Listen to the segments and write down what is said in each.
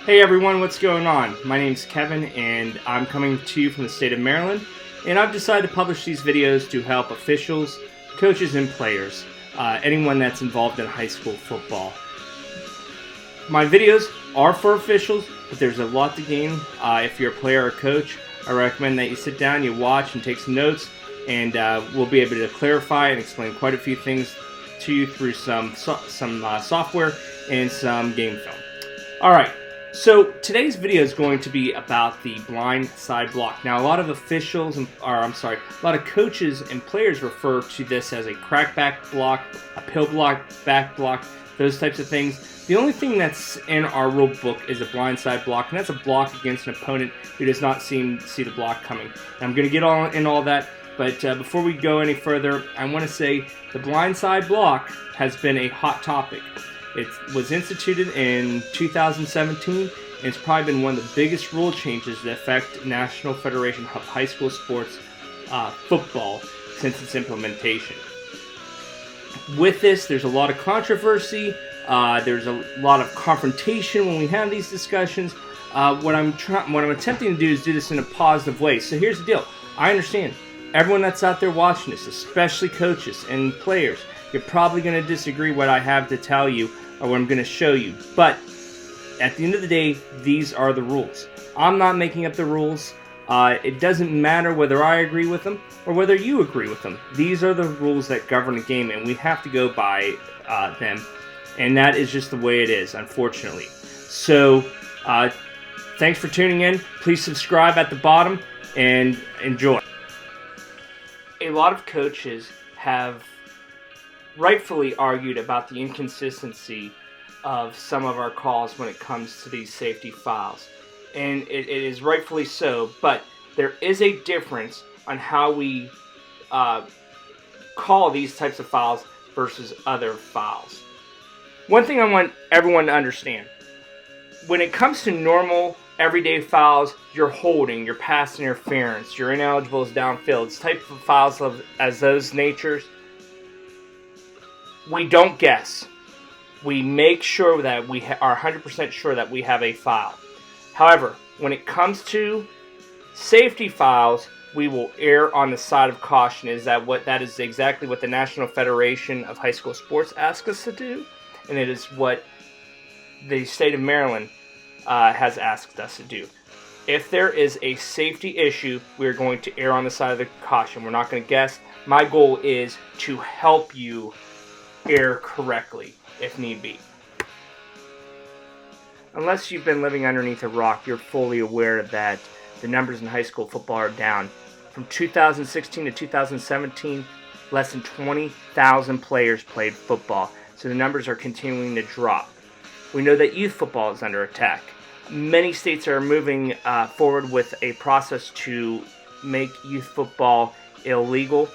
Hey everyone, what's going on? My name's Kevin and I'm coming to you from the state of Maryland, and I've decided to publish these videos to help officials, coaches, and players, anyone that's involved in high school football. My videos are for officials, but there's a lot to gain. If you're a player or coach, I recommend that you sit down, you watch, and take some notes, and we'll be able to clarify and explain quite a few things to you through some software and some game film. Alright, so today's video is going to be about the blind side block. Now, a lot of officials, a lot of coaches and players refer to this as a crackback block, a pill block, back block, those types of things. The only thing that's in our rule book is a blind side block, and that's a block against an opponent who does not see the block coming. And I'm going to get in all that, but before we go any further, I want to say the blind side block has been a hot topic. It was instituted in 2017, and it's probably been one of the biggest rule changes that affect National Federation of High School Sports football since its implementation. With this, there's a lot of controversy. There's a lot of confrontation when we have these discussions. What I'm attempting to do is do this in a positive way. So here's the deal. I understand everyone that's out there watching this, especially coaches and players, you're probably going to disagree what I have to tell you or what I'm going to show you. But at the end of the day, these are the rules. I'm not making up the rules. It doesn't matter whether I agree with them or whether you agree with them. These are the rules that govern the game, and we have to go by them. And that is just the way it is, unfortunately. So, thanks for tuning in. Please subscribe at the bottom and enjoy. A lot of coaches have rightfully argued about the inconsistency of some of our calls when it comes to these safety fouls. And it is rightfully so, but there is a difference on how we call these types of fouls versus other fouls. One thing I want everyone to understand, when it comes to normal, everyday fouls, you're holding, you're pass interference, you're ineligible as downfield, type of fouls as those natures, we don't guess. We make sure that we are 100% sure that we have a foul. However, when it comes to safety fouls, we will err on the side of caution. That is exactly what the National Federation of High School Sports asks us to do, and it is what the state of Maryland has asked us to do. If there is a safety issue, we're going to err on the side of the caution. We're not going to guess. My goal is to help you err correctly, if need be. Unless you've been living underneath a rock, you're fully aware that the numbers in high school football are down. From 2016 to 2017, less than 20,000 players played football, so the numbers are continuing to drop. We know that youth football is under attack. Many states are moving forward with a process to make youth football illegal.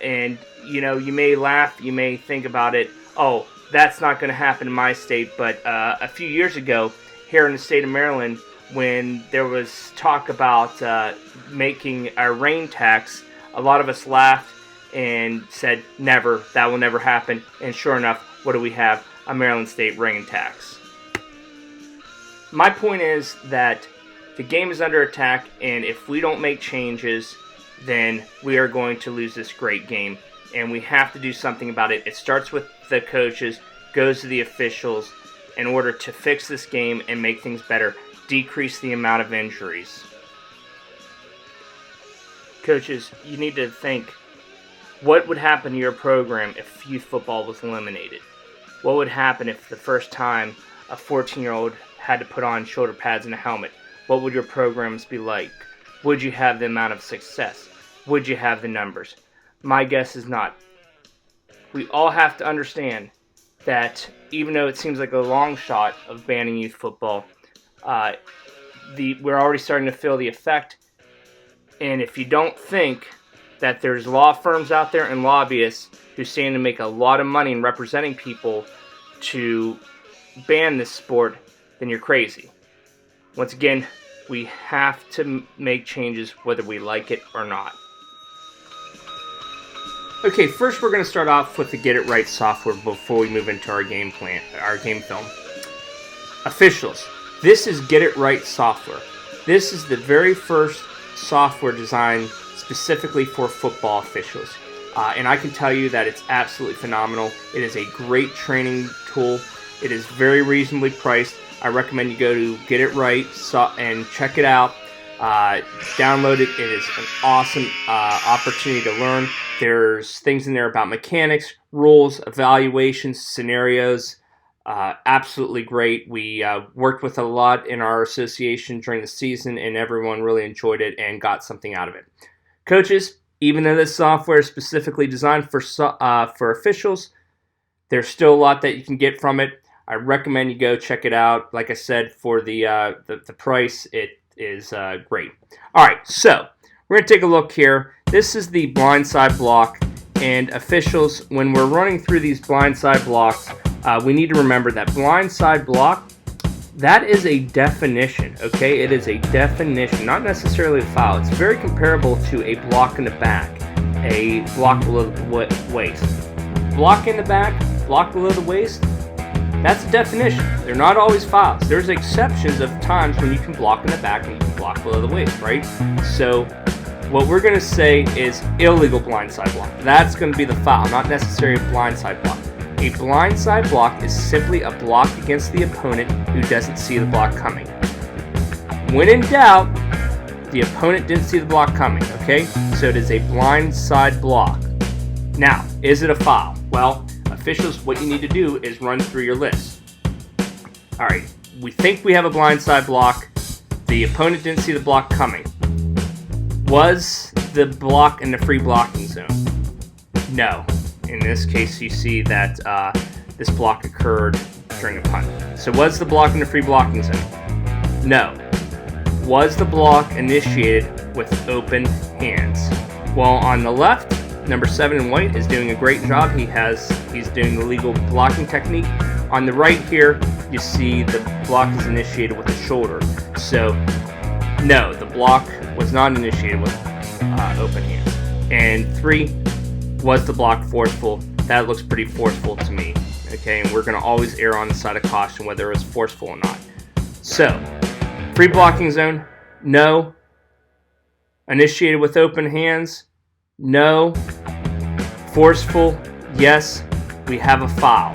And, you may laugh, you may think about it, oh, that's not going to happen in my state. But a few years ago, here in the state of Maryland, when there was talk about making a rain tax, a lot of us laughed and said, never, that will never happen. And sure enough, what do we have? A Maryland state rain tax. My point is that the game is under attack, and if we don't make changes, then we are going to lose this great game, and we have to do something about it. It starts with the coaches, goes to the officials, in order to fix this game and make things better, decrease the amount of injuries. Coaches, you need to think, what would happen to your program if youth football was eliminated? What would happen if the first time a 14-year-old had to put on shoulder pads and a helmet? What would your programs be like? Would you have the amount of success? Would you have the numbers? My guess is not. We all have to understand that even though it seems like a long shot of banning youth football, we're already starting to feel the effect. And if you don't think that there's law firms out there and lobbyists who stand to make a lot of money in representing people to ban this sport, then you're crazy. Once again, we have to make changes whether we like it or not. Okay, first we're going to start off with the Get It Right software before we move into our game film. Officials, This is Get It Right software. This is the very first software designed specifically for football officials. And I can tell you that it's absolutely phenomenal. It is a great training tool. It is very reasonably priced. I recommend you go to Get It Right and check it out. Download it. It is an awesome opportunity to learn. There's things in there about mechanics, rules, evaluations, scenarios. Absolutely great. We worked with a lot in our association during the season, and everyone really enjoyed it and got something out of it. Coaches, even though this software is specifically designed for officials, there's still a lot that you can get from it. I recommend you go check it out. Like I said, for the price, it is great. All right, so we're going to take a look here. This is the blindside block, and officials, when we're running through these blindside blocks, we need to remember that blindside block, that is a definition, okay? It is a definition, not necessarily a foul. It's very comparable to a block in the back, a block below the waist. Block in the back, block below the waist, that's a definition. They're not always fouls. There's exceptions of times when you can block in the back and you can block below the waist, right? So what we're going to say is illegal blindside block. That's going to be the foul, not necessarily a blindside block. A blindside block is simply a block against the opponent who doesn't see the block coming. When in doubt, the opponent didn't see the block coming, okay? So it is a blindside block. Now, is it a foul? Well, officials, what you need to do is run through your list. All right, we think we have a blindside block. The opponent didn't see the block coming. Was the block in the free blocking zone? No. In this case, you see that this block occurred during a punt. So was the block in the free blocking zone? No. Was the block initiated with open hands? Well, on the left, number 7 in white is doing a great job. He's doing the legal blocking technique. On the right here, you see the block is initiated with the shoulder. So, no, the block was not initiated with open hands. And 3, was the block forceful? That looks pretty forceful to me. Okay, and we're going to always err on the side of caution whether it's forceful or not. So, free blocking zone? No. Initiated with open hands? No. Forceful? Yes. We have a foul.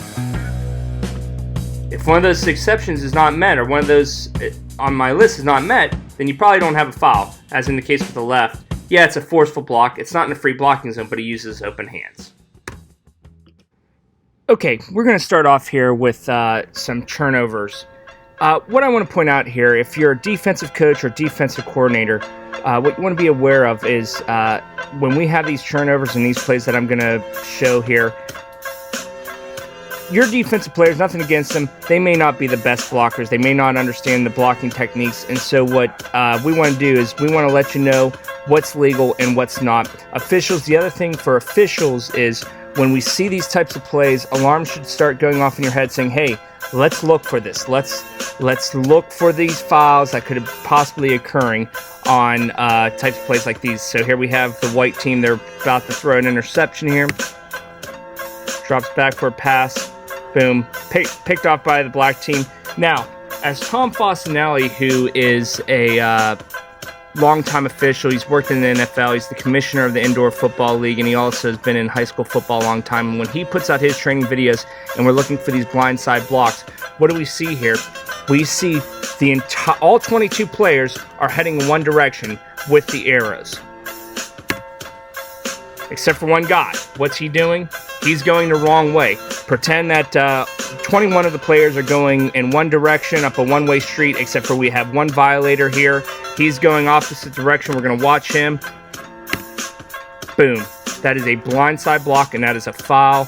If one of those exceptions is not met, or one of those on my list is not met, then you probably don't have a foul, as in the case with the left. Yeah, it's a forceful block. It's not in the free blocking zone, but he uses open hands. Okay, we're going to start off here with some turnovers. What I want to point out here, if you're a defensive coach or defensive coordinator, what you want to be aware of is when we have these turnovers and these plays that I'm going to show here, your defensive players, nothing against them, they may not be the best blockers. They may not understand the blocking techniques. And so what we want to do is we want to let you know what's legal and what's not. Officials, the other thing for officials is when we see these types of plays, alarms should start going off in your head saying, hey, let's look for this. Let's look for these fouls that could have possibly occurring on types of plays like these. So here we have the white team. They're about to throw an interception here. Drops back for a pass. Boom. Picked off by the black team. Now, as Tom Fossinelli, who is a longtime official, he's worked in the NFL, he's the commissioner of the Indoor Football League, and he also has been in high school football a long time. And when he puts out his training videos and we're looking for these blindside blocks, what do we see here? We see all 22 players are heading in one direction with the arrows. Except for one guy. What's he doing? He's going the wrong way. Pretend that 21 of the players are going in one direction up a one-way street, except for we have one violator here. He's going opposite direction. We're going to watch him. Boom. That is a blindside block, and that is a foul.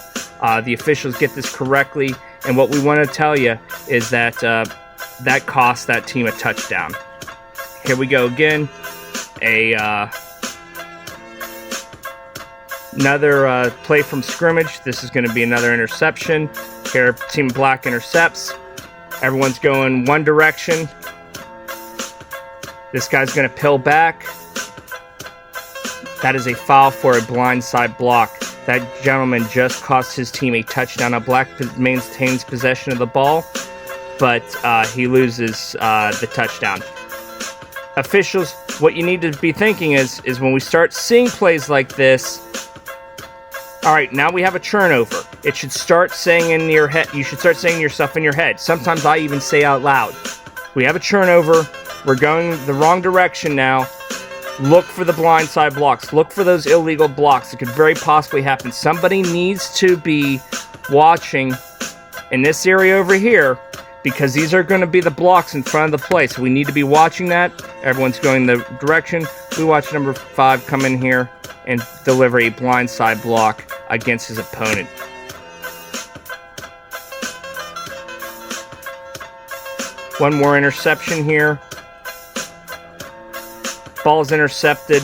The officials get this correctly, and what we want to tell you is that that cost that team a touchdown. Here we go again. Another play from scrimmage. This is going to be another interception. Here, Team Black intercepts. Everyone's going one direction. This guy's going to pill back. That is a foul for a blindside block. That gentleman just cost his team a touchdown. Now Black maintains possession of the ball. but he loses the touchdown. Officials, what you need to be thinking is when we start seeing plays like this, all right, now we have a turnover. It should start saying in your head, you should start saying to yourself in your head. Sometimes I even say out loud, we have a turnover, we're going the wrong direction now. Look for the blindside blocks. Look for those illegal blocks. It could very possibly happen. Somebody needs to be watching in this area over here, because these are going to be the blocks in front of the play. So we need to be watching that. Everyone's going the direction. We watch number 5 come in here and deliver a blindside block against his opponent. One more interception here. Ball's intercepted.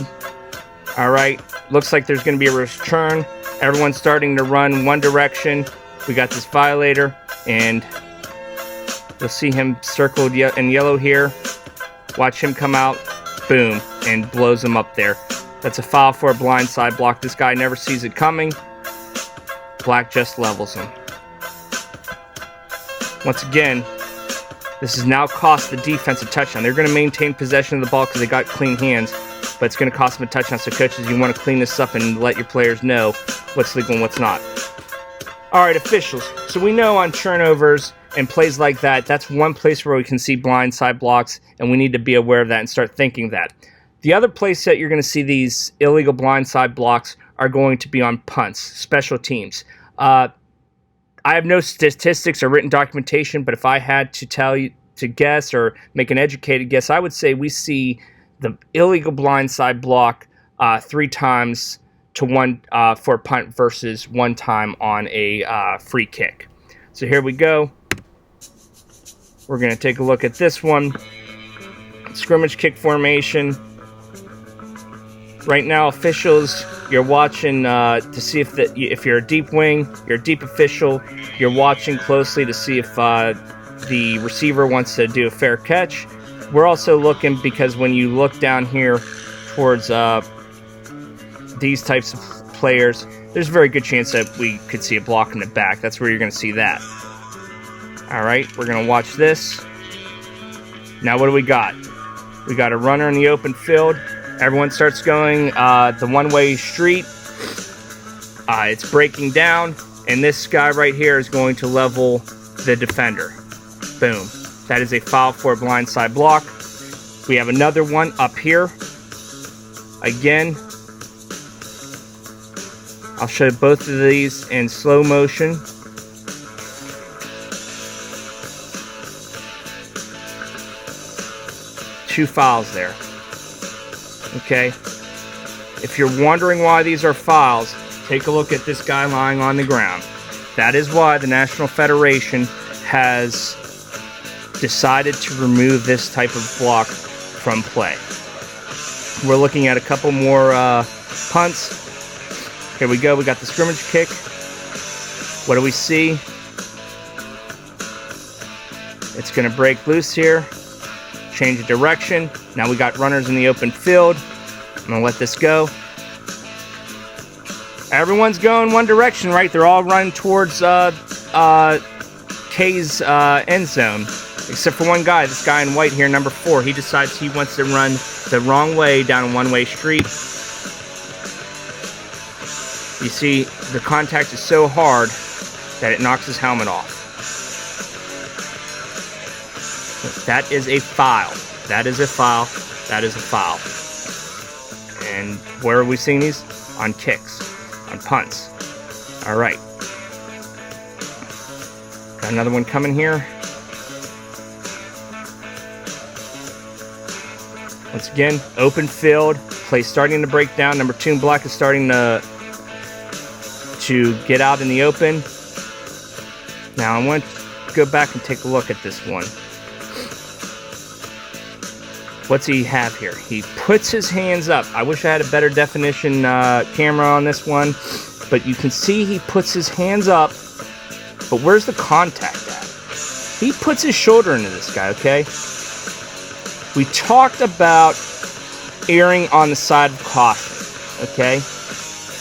All right. Looks like there's going to be a return. Everyone's starting to run one direction. We got this violator, and you'll see him circled in yellow here. Watch him come out. Boom. And blows him up there. That's a foul for a blindside block. This guy never sees it coming. Black just levels him. Once again, this has now cost the defense a touchdown. They're going to maintain possession of the ball because they got clean hands, but it's going to cost them a touchdown. So coaches, you want to clean this up and let your players know what's legal and what's not. All right, officials. So we know on turnovers and plays like that, that's one place where we can see blindside blocks, and we need to be aware of that and start thinking that. The other place that you're going to see these illegal blindside blocks are going to be on punts, special teams. I have no statistics or written documentation, but if I had to tell you to guess or make an educated guess, I would say we see the illegal blindside block 3 times to 1 for a punt versus 1 time on a free kick. So here we go. We're going to take a look at this one. Scrimmage kick formation. Right now, officials, you're watching to see if you're a deep wing, you're a deep official, you're watching closely to see if the receiver wants to do a fair catch. We're also looking because when you look down here towards these types of players, there's a very good chance that we could see a block in the back. That's where you're going to see that. All right, we're going to watch this. Now what do we got? We got a runner in the open field. Everyone starts going the one-way street. It's breaking down, and this guy right here is going to level the defender. Boom. That is a foul for a blindside block. We have another one up here. Again, I'll show both of these in slow motion. Two fouls there. Okay, if you're wondering why these are fouls, take a look at this guy lying on the ground. That is why the National Federation has decided to remove this type of block from play. We're looking at a couple more punts. Here we go. We got the scrimmage kick. What do we see? It's going to break loose here. Change of direction. Now we got runners in the open field. I'm going to let this go. Everyone's going one direction, right? They're all running towards K's end zone. Except for one guy, this guy in white here, number 4. He decides he wants to run the wrong way down a one-way street. You see, the contact is so hard that it knocks his helmet off. That is a foul. That is a foul. That is a foul. And where are we seeing these? On kicks. On punts. All right. Got another one coming here. Once again, open field. Play starting to break down. Number 2 in black is starting to get out in the open. Now I want to go back and take a look at this one. What's he have here? He puts his hands up. I wish I had a better definition camera on this one, but you can see he puts his hands up, but where's the contact at? He puts his shoulder into this guy, okay? We talked about erring on the side of caution, okay?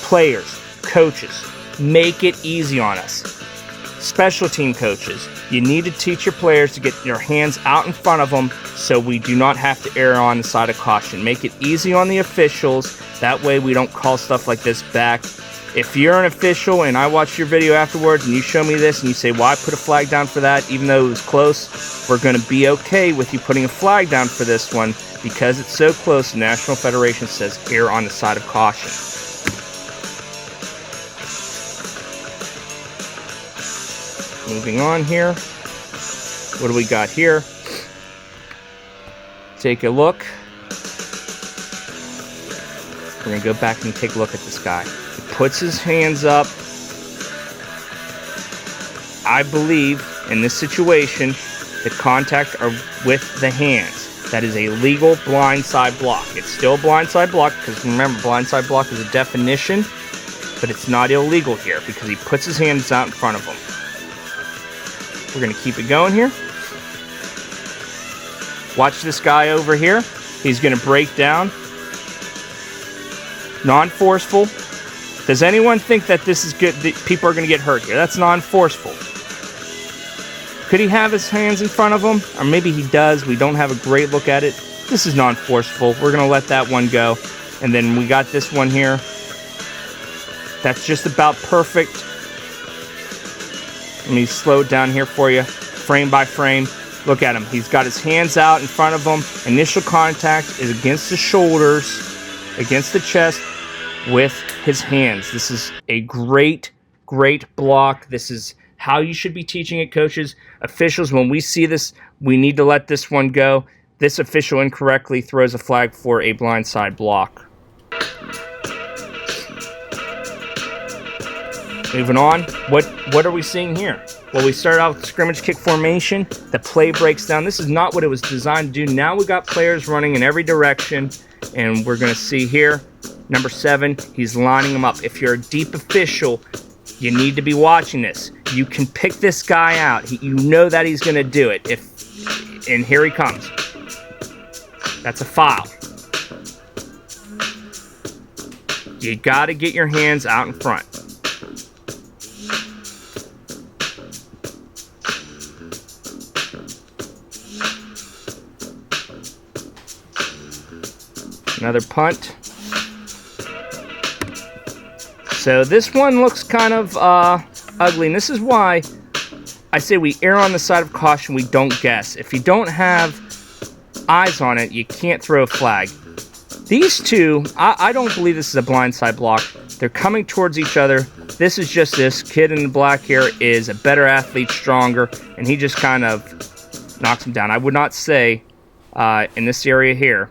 Players, coaches, make it easy on us. Special team coaches, you need to teach your players to get your hands out in front of them so we do not have to err on the side of caution. Make it easy on the officials. That way we don't call stuff like this back. If you're an official and I watch your video afterwards and you show me this and you say, well, I put a flag down for that even though it was close, we're going to be okay with you putting a flag down for this one because it's so close. The National Federation says err on the side of caution. Moving on here. What do we got here? Take a look. We're going to go back and take a look at this guy. He puts his hands up. I believe in this situation, the contact are with the hands. That is a legal blindside block. It's still a blindside block because remember, blindside block is a definition, but it's not illegal here because he puts his hands out in front of him. We're going to keep it going here. Watch this guy over here. He's going to break down. Non-forceful. Does anyone think that this is good? That people are going to get hurt here? That's non-forceful. Could he have his hands in front of him? Or maybe he does. We don't have a great look at it. This is non-forceful. We're going to let that one go. And then we got this one here. That's just about perfect. Let me slow it down here for you, frame by frame. Look at him. He's got his hands out in front of him. Initial contact is against the shoulders, against the chest, with his hands. This is a great, great block. This is how you should be teaching it, coaches. Officials, when we see this, we need to let this one go. This official incorrectly throws a flag for a blindside block. Moving on, what are we seeing here? Well, we started out with scrimmage kick formation. The play breaks down. This is not what it was designed to do. Now we got players running in every direction, and we're going to see here, number 7, he's lining them up. If you're a deep official, you need to be watching this. You can pick this guy out. You know that he's going to do it. And here he comes. That's a foul. You got to get your hands out in front. Another punt. So this one looks kind of ugly, and this is why I say we err on the side of caution. We don't guess. If you don't have eyes on it, you can't throw a flag. These two, I don't believe this is a blindside block. They're coming towards each other. This is just this kid in the black hair is a better athlete, stronger, and he just kind of knocks him down. I would not say in this area here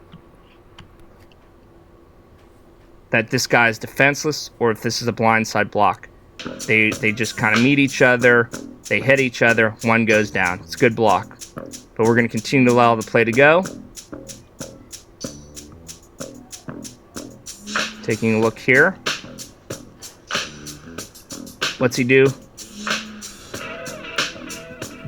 that this guy is defenseless or if this is a blindside block. They just kind of meet each other. They hit each other. One goes down. It's a good block. But we're going to continue to allow the play to go. Taking a look here. What's he do?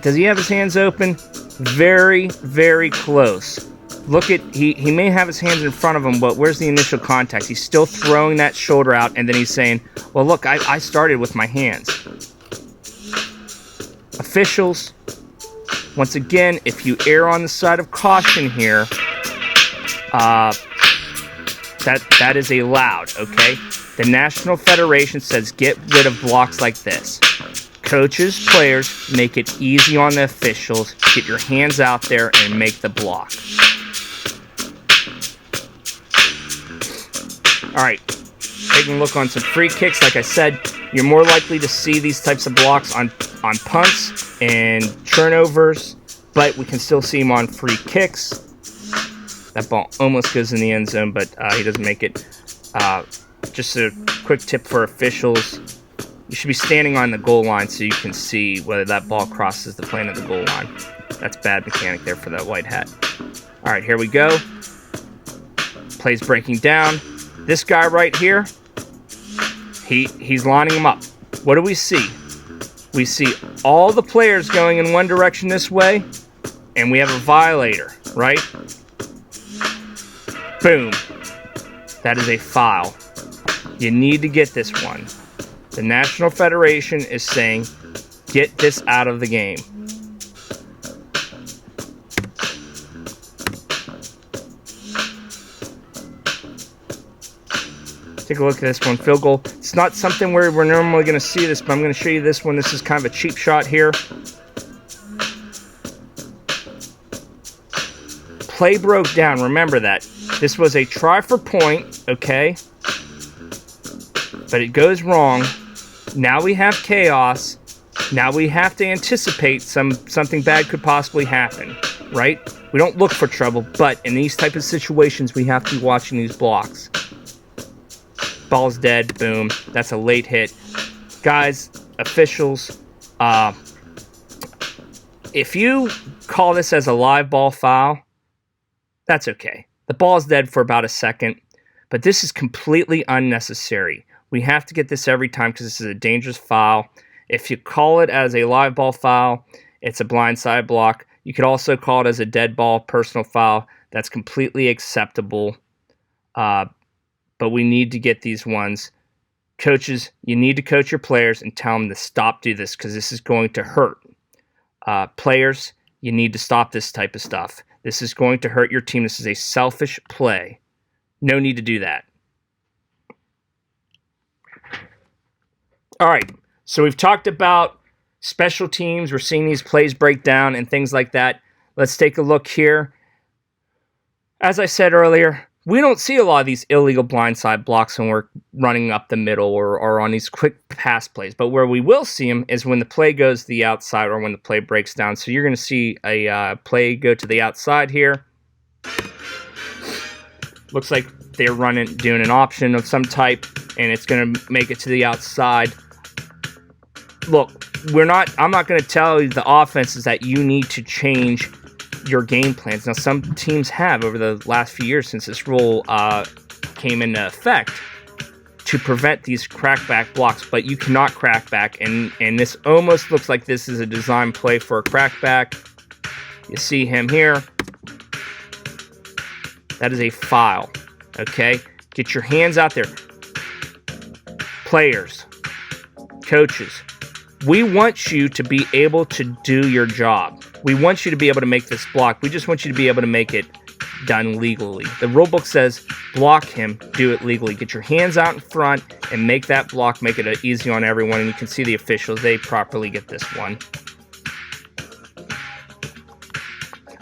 Does he have his hands open? Very, very close. Look at, he may have his hands in front of him, but where's the initial contact? He's still throwing that shoulder out, and then he's saying, well, look, I started with my hands. Officials, once again, if you err on the side of caution here, that is allowed, okay? The National Federation says get rid of blocks like this. Coaches, players, make it easy on the officials. Get your hands out there and make the block. Alright, taking a look on some free kicks. Like I said, you're more likely to see these types of blocks on punts and turnovers, but we can still see them on free kicks. That ball almost goes in the end zone, but he doesn't make it. Just a quick tip for officials. You should be standing on the goal line so you can see whether that ball crosses the plane of the goal line. That's bad mechanic there for that white hat. Alright, here we go. Play's breaking down. This guy right here, he's lining them up. What do we see? We see all the players going in one direction this way, and we have a violator, right? Boom. That is a foul. You need to get this one. The National Federation is saying, Get this out of the game. Take a look at this one. Field goal. It's not something where we're normally going to see this, but I'm going to show you this one. This is kind of a cheap shot here. Play broke down. Remember that. This was a try for point, okay? But it goes wrong. Now we have chaos. Now we have to anticipate something bad could possibly happen, right? We don't look for trouble, but in these type of situations, we have to be watching these blocks. Ball's dead. Boom. That's a late hit. Guys, officials, if you call this as a live ball foul, that's okay. The ball's dead for about a second, but this is completely unnecessary. We have to get this every time because this is a dangerous foul. If you call it as a live ball foul, it's a blindside block. You could also call it as a dead ball personal foul. That's completely acceptable. But we need to get these ones. Coaches, you need to coach your players and tell them to stop do this because this is going to hurt. Players, you need to stop this type of stuff. This is going to hurt your team. This is a selfish play. No need to do that. All right, so we've talked about special teams. We're seeing these plays break down and things like that. Let's take a look here. As I said earlier, we don't see a lot of these illegal blindside blocks when we're running up the middle or on these quick pass plays. But where we will see them is when the play goes to the outside or when the play breaks down. So you're going to see a play go to the outside here. Looks like they're doing an option of some type, and it's going to make it to the outside. Look, I'm not going to tell you the offenses that you need to change your game plans. Now, some teams have over the last few years since this rule came into effect to prevent these crackback blocks, but you cannot crackback, and this almost looks like this is a design play for a crackback. You see him here. That is a foul, okay? Get your hands out there. Players, coaches, we want you to be able to do your job. We want you to be able to make this block. We just want you to be able to make it done legally. The rule book says block him, do it legally. Get your hands out in front and make that block, make it easy on everyone. And you can see the officials, they properly get this one.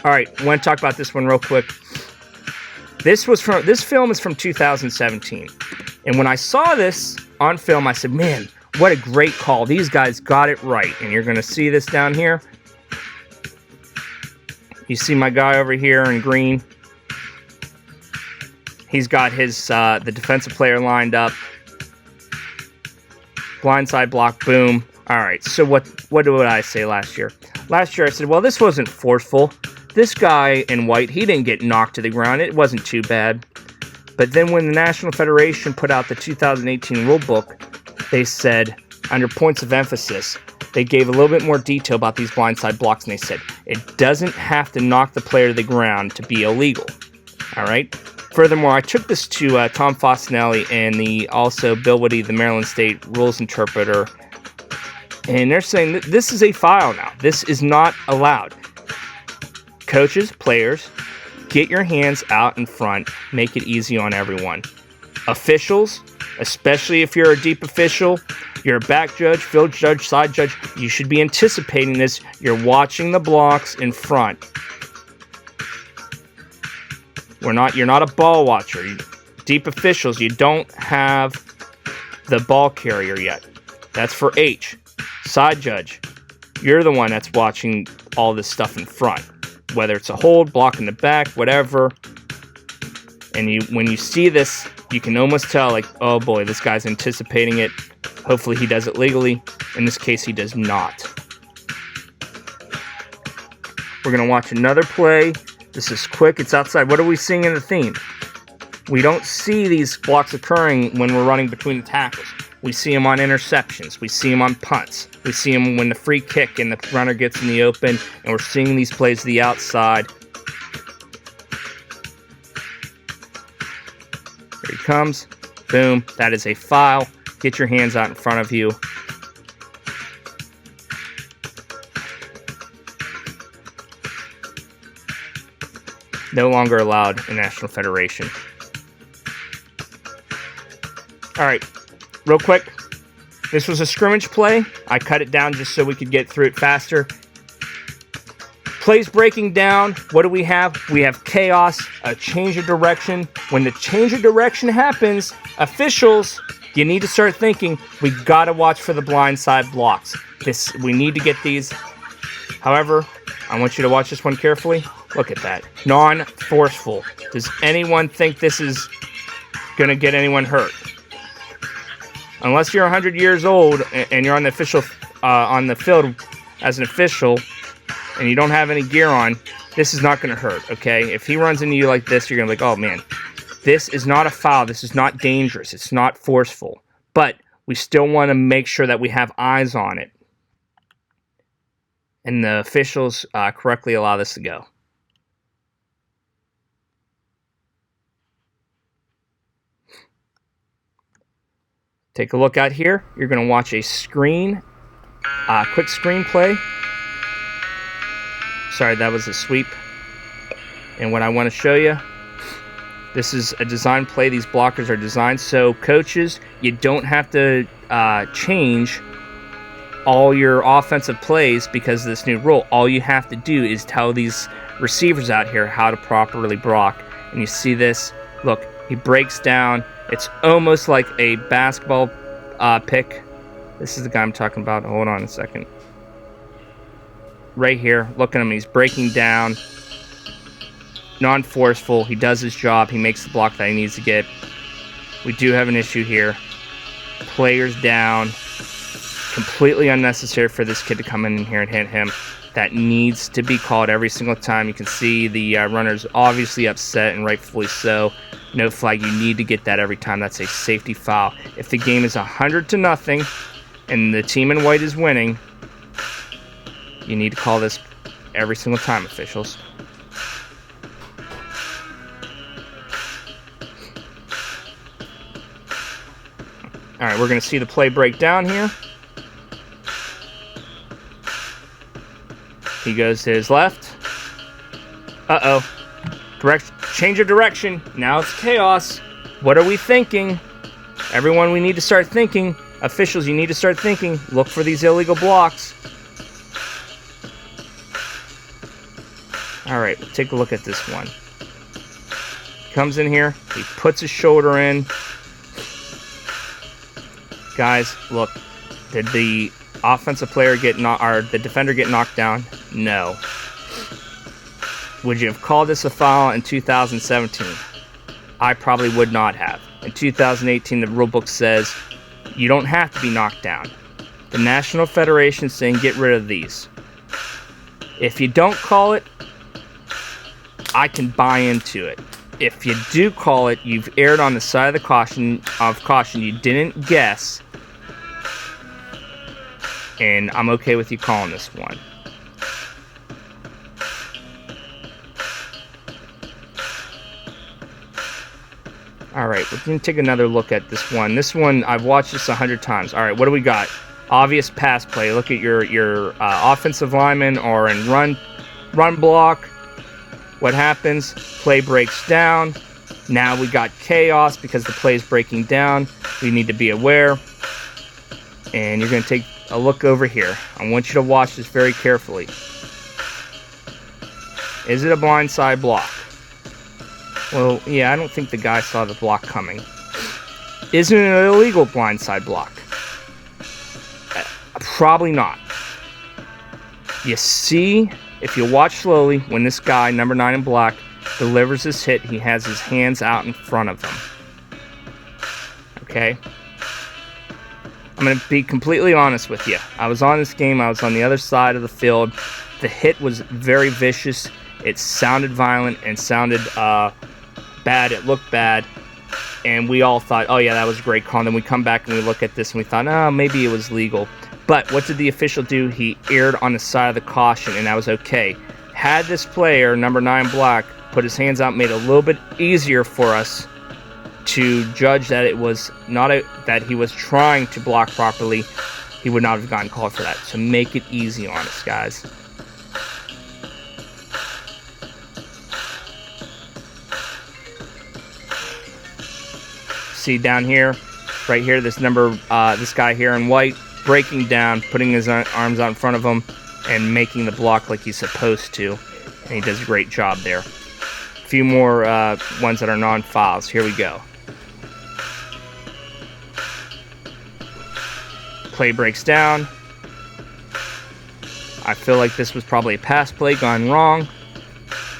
All right, I want to talk about this one real quick. This film is from 2017. And when I saw this on film, I said, man, what a great call. These guys got it right. And you're going to see this down here. You see my guy over here in green. He's got his the defensive player lined up. Blindside block, boom. All right, so what did I say last year? Last year I said, well, this wasn't forceful. This guy in white, he didn't get knocked to the ground. It wasn't too bad. But then when the National Federation put out the 2018 rule book, they said, under points of emphasis, they gave a little bit more detail about these blindside blocks, and they said, it doesn't have to knock the player to the ground to be illegal. All right? Furthermore, I took this to Tom Fossinelli and also Bill Woody, the Maryland State rules interpreter, and they're saying that this is a foul now. This is not allowed. Coaches, players, get your hands out in front. Make it easy on everyone. Officials, especially if you're a deep official, you're a back judge, field judge, side judge, you should be anticipating this. You're watching the blocks in front. You're not a ball watcher. Deep officials, you don't have the ball carrier yet. That's for H. Side judge, you're the one that's watching all this stuff in front. Whether it's a hold, block in the back, whatever. And when you see this, you can almost tell, like, oh boy, this guy's anticipating it. Hopefully he does it legally. In this case, he does not. We're going to watch another play. This is quick. It's outside. What are we seeing in the theme? We don't see these blocks occurring when we're running between the tackles. We see them on interceptions. We see them on punts. We see them when the free kick and the runner gets in the open, and we're seeing these plays to the outside. Here he comes. Boom. That is a foul. Get your hands out in front of you. No longer allowed in National Federation. Alright, real quick. This was a scrimmage play. I cut it down just so we could get through it faster. Plays breaking down. What do we have? We have chaos, a change of direction. When the change of direction happens, officials, you need to start thinking, we gotta watch for the blindside blocks. We need to get these. However, I want you to watch this one carefully. Look at that. Non-forceful. Does anyone think this is gonna get anyone hurt? Unless you're 100 years old and you're on the field as an official, and you don't have any gear on, this is not going to hurt, okay? If he runs into you like this, you're going to be like, oh, man, this is not a foul. This is not dangerous. It's not forceful. But we still want to make sure that we have eyes on it. And the officials correctly allow this to go. Take a look out here. You're going to watch a quick screenplay. Sorry, that was a sweep. And what I want to show you, this is a design play. These blockers are designed so coaches, you don't have to change all your offensive plays because of this new rule. All you have to do is tell these receivers out here how to properly block. And you see this, look, he breaks down. It's almost like a basketball pick. This is the guy I'm talking about. Hold on a second. Right here, look at him, he's breaking down, non-forceful, he does his job, he makes the block that he needs to get. We do have an issue here. Players down, completely unnecessary for this kid to come in here and hit him. That needs to be called every single time. You can see the runner's obviously upset, and rightfully so. No flag, you need to get that every time. That's a safety foul. If the game is 100-0 and the team in white is winning, you need to call this every single time, officials. Alright, we're going to see the play break down here. He goes to his left. Uh-oh. Change of direction. Now it's chaos. What are we thinking? Everyone, we need to start thinking. Officials, you need to start thinking. Look for these illegal blocks. Alright, take a look at this one. Comes in here, he puts his shoulder in. Guys, look, did the offensive player or the defender get knocked down? No. Would you have called this a foul in 2017? I probably would not have. In 2018, the rule book says you don't have to be knocked down. The National Federation is saying get rid of these. If you don't call it, I can buy into it. If you do call it, you've erred on the side of caution. You didn't guess, and I'm okay with you calling this one. All right, we're going to take another look at this one. This one, I've watched this 100 times. All right, what do we got? Obvious pass play. Look at your offensive lineman or in run block. What happens? Play breaks down. Now we got chaos because the play is breaking down. We need to be aware. And you're going to take a look over here. I want you to watch this very carefully. Is it a blindside block? Well, yeah, I don't think the guy saw the block coming. Isn't it an illegal blindside block? Probably not. You see, if you watch slowly, when this guy, number 9 in black, delivers his hit, he has his hands out in front of him. Okay? I'm going to be completely honest with you. I was on this game. I was on the other side of the field. The hit was very vicious. It sounded violent and sounded bad. It looked bad. And we all thought, oh, yeah, that was a great call. And then we come back and we look at this and we thought, oh, maybe it was legal. But what did the official do? He erred on the side of the caution, and that was okay. Had this player, number 9 black, put his hands out, made it a little bit easier for us to judge that it was not that he was trying to block properly, he would not have gotten called for that. So make it easy on us, guys. see down here, right here, this guy here in white, breaking down, putting his arms out in front of him, and making the block like he's supposed to. And he does a great job there. A few more ones that are non-fouls. Here we go. Play breaks down. I feel like this was probably a pass play gone wrong.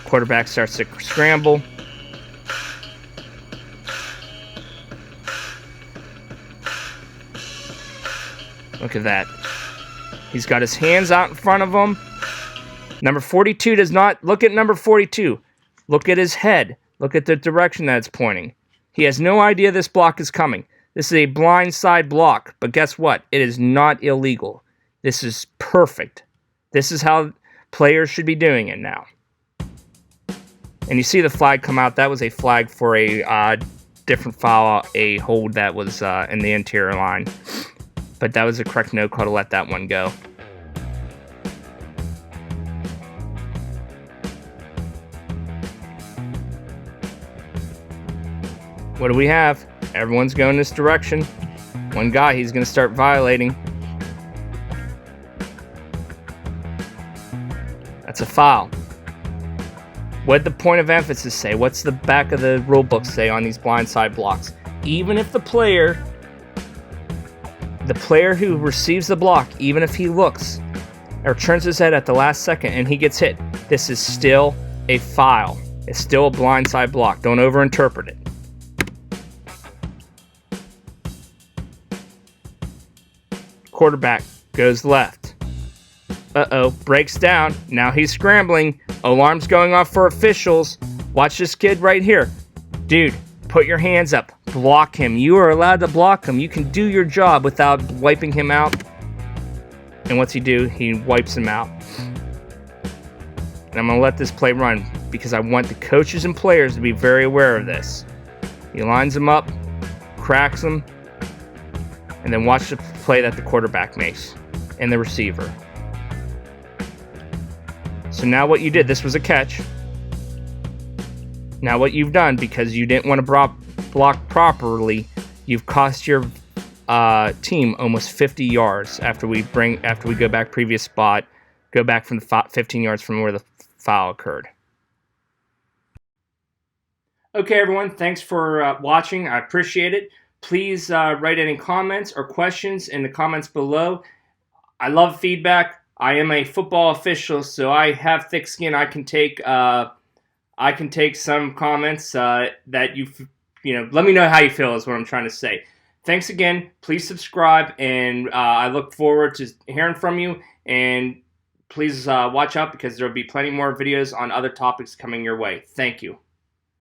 Quarterback starts to scramble. Look at that. He's got his hands out in front of him. Number 42 does not look at number 42. Look at his head. Look at the direction that it's pointing. He has no idea this block is coming. This is a blindside block, but guess what? It is not illegal. This is perfect. This is how players should be doing it now. And you see the flag come out. That was a flag for a different foul, a hold that was in the interior line. But that was a correct no call to let that one go. What do we have? Everyone's going this direction. One guy, he's going to start violating. That's a foul. What'd the point of emphasis say? What's the back of the rule book say on these blindside blocks? Even if the player who receives the block, even if he looks or turns his head at the last second and he gets hit, this is still a foul. It's still a blindside block. Don't overinterpret it. Quarterback goes left. Uh-oh, breaks down. Now he's scrambling. Alarm's going off for officials. Watch this kid right here. Dude, put your hands up. Block him. You are allowed to block him. You can do your job without wiping him out. And what's he do? He wipes him out. And I'm going to let this play run because I want the coaches and players to be very aware of this. He lines him up, cracks him, and then watch the play that the quarterback makes and the receiver. So now what you did, this was a catch. Now what you've done, because you didn't want to block properly, you've cost your team almost 50 yards after we go back previous spot, go back from the 15 yards from where the foul occurred. Okay, everyone, thanks for watching. I appreciate it. Please write any comments or questions in the comments below. I love feedback. I am a football official, so I have thick skin. I can take some comments that let me know how you feel is what I'm trying to say. Thanks again. Please subscribe, and I look forward to hearing from you. And please watch out because there will be plenty more videos on other topics coming your way. Thank you.